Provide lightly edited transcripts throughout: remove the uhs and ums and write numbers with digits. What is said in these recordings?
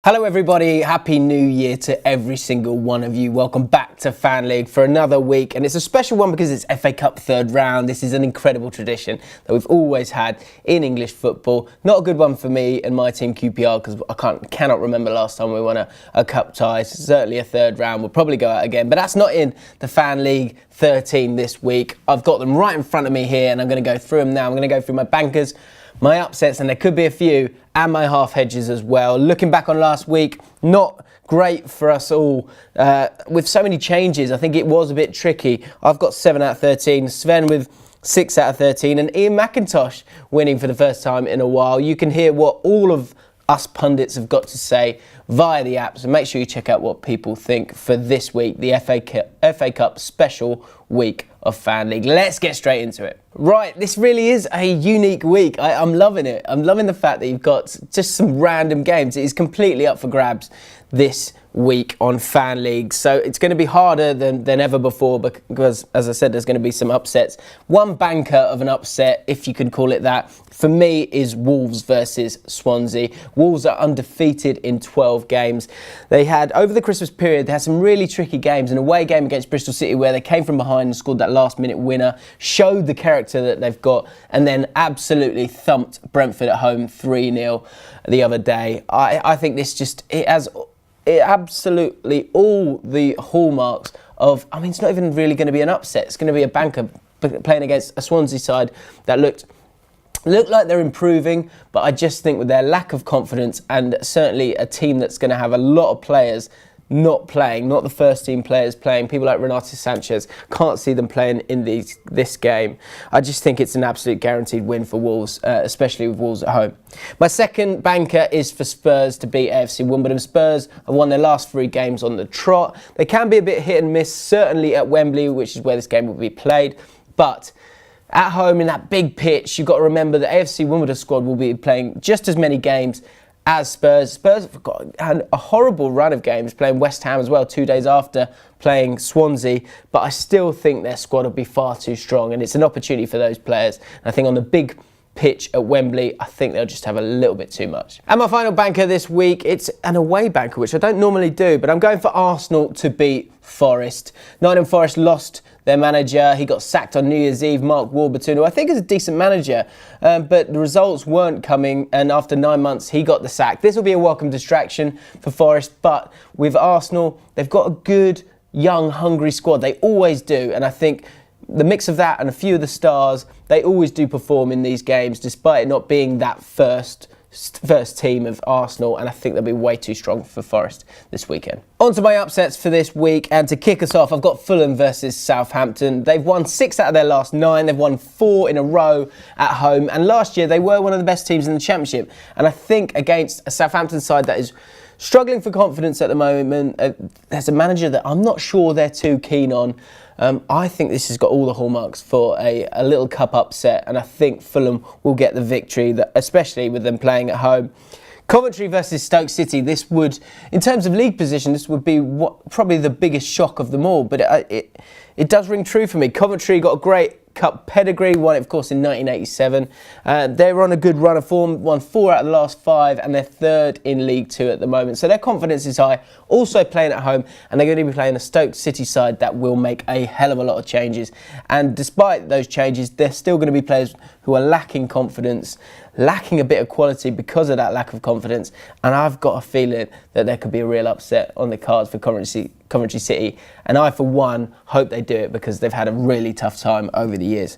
Hello everybody, happy new year to every single one of you. Welcome back to Fan League for another week, and it's a special one because it's FA Cup third round. This is an incredible tradition that we've always had in English football. Not a good one for me and my team QPR because I cannot remember last time we won a cup tie. It's certainly a third round. We'll probably go out again, but that's not in the Fan League 13 this week. I've got them right in front of me here and I'm going to go through them now. I'm going to go through my bankers, my upsets, and there could be a few, and my half hedges as well. Looking back on last week, not great for us all. With so many changes, I think it was a bit tricky. I've got 7 out of 13, Sven with 6 out of 13, and Ian McIntosh winning for the first time in a while. You can hear what all of us pundits have got to say via the apps, and make sure you check out what people think for this week, the FA Cup special week of Fan League. Let's get straight into it. Right, this really is a unique week. I'm loving it. I'm loving the fact that you've got just some random games. It is completely up for grabs this week on Fan League. So it's going to be harder than ever before because, as I said, there's going to be some upsets. One banker of an upset, if you could call it that, for me is Wolves versus Swansea. Wolves are undefeated in 12 games. They had, over the Christmas period, they had some really tricky games. An away game against Bristol City where they came from behind and scored that last-minute winner, showed the character that they've got, and then absolutely thumped Brentford at home 3-0 the other day. I think this just, it has absolutely all the hallmarks of, I mean, it's not even really going to be an upset. It's going to be a banker playing against a Swansea side that looked like they're improving, but I just think with their lack of confidence and certainly a team that's going to have a lot of players not playing, not the first team players playing, people like Renato Sanchez, can't see them playing in this game. I just think it's an absolute guaranteed win for Wolves, especially with Wolves at home. My second banker is for Spurs to beat AFC Wimbledon. Spurs have won their last 3 games on the trot. They can be a bit hit and miss, certainly at Wembley, which is where this game will be played, but at home in that big pitch, you've got to remember the AFC Wimbledon squad will be playing just as many games as Spurs. Spurs had a horrible run of games, playing West Ham as well 2 days after playing Swansea, but I still think their squad will be far too strong, and it's an opportunity for those players. And I think on the big pitch at Wembley, I think they'll just have a little bit too much. And my final banker this week, it's an away banker, which I don't normally do, but I'm going for Arsenal to beat Forest. Nottingham Forest lost their manager. He got sacked on New Year's Eve, Mark Warburton, who I think is a decent manager, but the results weren't coming, and after 9 months, he got the sack. This will be a welcome distraction for Forest, but with Arsenal, they've got a good, young, hungry squad. They always do, and I think the mix of that and a few of the stars, they always do perform in these games, despite it not being that first team of Arsenal, and I think they'll be way too strong for Forest this weekend. On to my upsets for this week, and to kick us off, I've got Fulham versus Southampton. They've won 6 out of their last 9. They've won 4 in a row at home, and last year they were one of the best teams in the Championship, and I think against a Southampton side that is struggling for confidence at the moment, there's a manager that I'm not sure they're too keen on. I think this has got all the hallmarks for a little cup upset, and I think Fulham will get the victory, especially with them playing at home. Coventry versus Stoke City, this would, in terms of league position, this would be probably the biggest shock of them all, but it does ring true for me. Coventry got a great cup pedigree, won it of course in 1987. They're on a good run of form, won 4 out of the last 5, and they're 3rd in League 2 at the moment. So their confidence is high, also playing at home, and they're going to be playing a Stoke City side that will make a hell of a lot of changes. And despite those changes, they're still going to be players who are lacking confidence, lacking a bit of quality because of that lack of confidence, and I've got a feeling that there could be a real upset on the cards for Coventry City, and I for one hope they do it because they've had a really tough time over the years.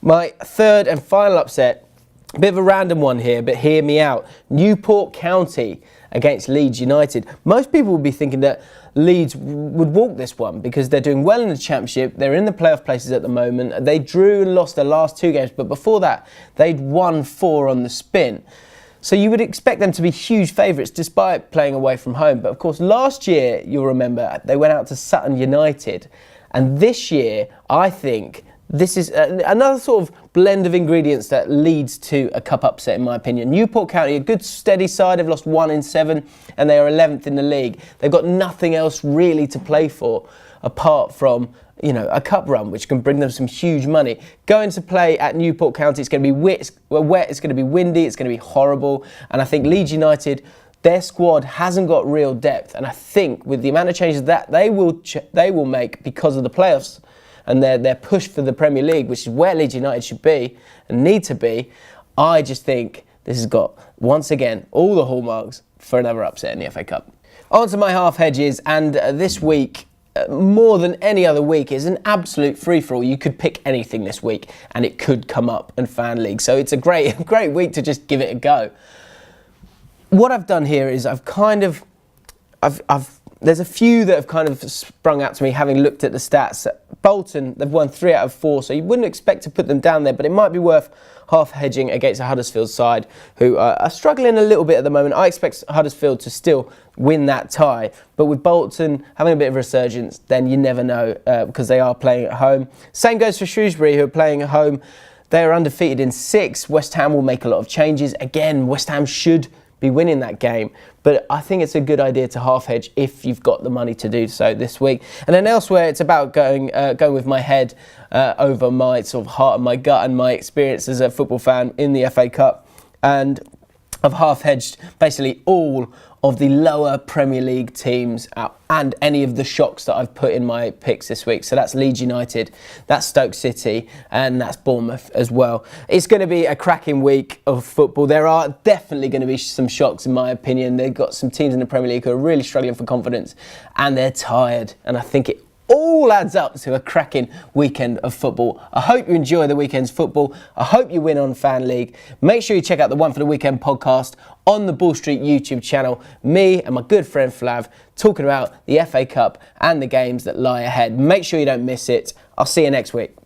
My third and final upset, a bit of a random one here, but hear me out. Newport County against Leeds United. Most people would be thinking that Leeds would walk this one because they're doing well in the Championship. They're in the playoff places at the moment. They drew and lost their last 2 games, but before that, they'd won 4 on the spin. So you would expect them to be huge favourites despite playing away from home. But of course, last year, you'll remember, they went out to Sutton United. And this year, I think this is another sort of blend of ingredients that leads to a cup upset, in my opinion. Newport County, a good steady side. They've lost 1 in 7 and they are 11th in the league. They've got nothing else really to play for apart from, you know, a cup run, which can bring them some huge money. Going to play at Newport County, it's going to be wet, it's going to be windy, it's going to be horrible. And I think Leeds United, their squad hasn't got real depth, and I think with the amount of changes that they will make because of the playoffs and their push for the Premier League, which is where Leeds United should be and need to be, I just think this has got, once again, all the hallmarks for another upset in the FA Cup. On to my half hedges, and this week, more than any other week, is an absolute free-for-all. You could pick anything this week and it could come up in Fan League. So it's a great week to just give it a go. What I've done here is there's a few that have kind of sprung out to me having looked at the stats. Bolton, they've won 3 out of 4, so you wouldn't expect to put them down there, but it might be worth half hedging against a Huddersfield side who are struggling a little bit at the moment. I expect Huddersfield to still win that tie, but with Bolton having a bit of a resurgence, then you never know because they are playing at home. Same goes for Shrewsbury, who are playing at home. They are undefeated in 6. West Ham will make a lot of changes. Again, West Ham should be winning that game, but I think it's a good idea to half hedge if you've got the money to do so this week. And then elsewhere, it's about going with my head over my sort of heart and my gut and my experience as a football fan in the FA Cup, and I've half hedged basically all of the lower Premier League teams and any of the shocks that I've put in my picks this week. So that's Leeds United, that's Stoke City, and that's Bournemouth as well. It's going to be a cracking week of football. There are definitely going to be some shocks in my opinion. They've got some teams in the Premier League who are really struggling for confidence and they're tired, and I think it all adds up to a cracking weekend of football. I hope you enjoy the weekend's football. I hope you win on Fan League. Make sure you check out the One for the Weekend podcast on the Ball Street YouTube channel. Me and my good friend Flav talking about the FA Cup and the games that lie ahead. Make sure you don't miss it. I'll see you next week.